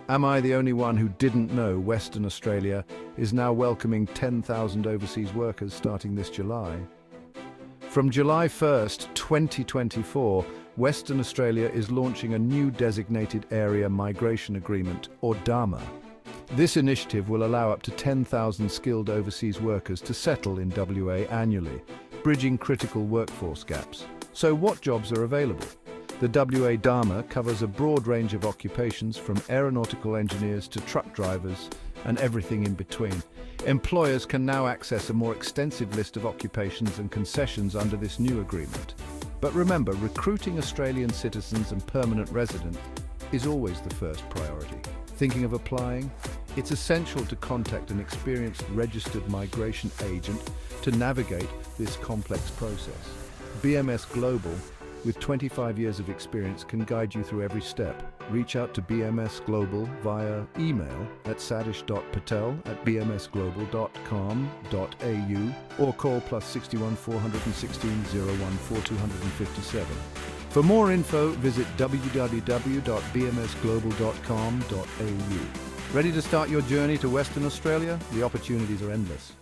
Am I the only one who didn't know Western Australia is now welcoming 10,000 overseas workers starting this July? From July 1st, 2024, Western Australia is launching a new Designated Area Migration Agreement, or Dama. This initiative will allow up to 10,000 skilled overseas workers to settle in WA annually, bridging critical workforce gaps. So what jobs are available? The WA Dama covers a broad range of occupations from aeronautical engineers to truck drivers and everything in between. Employers can now access a more extensive list of occupations and concessions under this new agreement. But remember, recruiting Australian citizens and permanent residents is always the first priority. Thinking of applying? It's essential to contact an experienced registered migration agent to navigate this complex process. BMS Global, with 25 years of experience, can guide you through every step. Reach out to BMS Global via email at sadish.patel@bmsglobal.com.au or call +61 416 014 257. For more info, visit www.bmsglobal.com.au. Ready to start your journey to Western Australia? The opportunities are endless.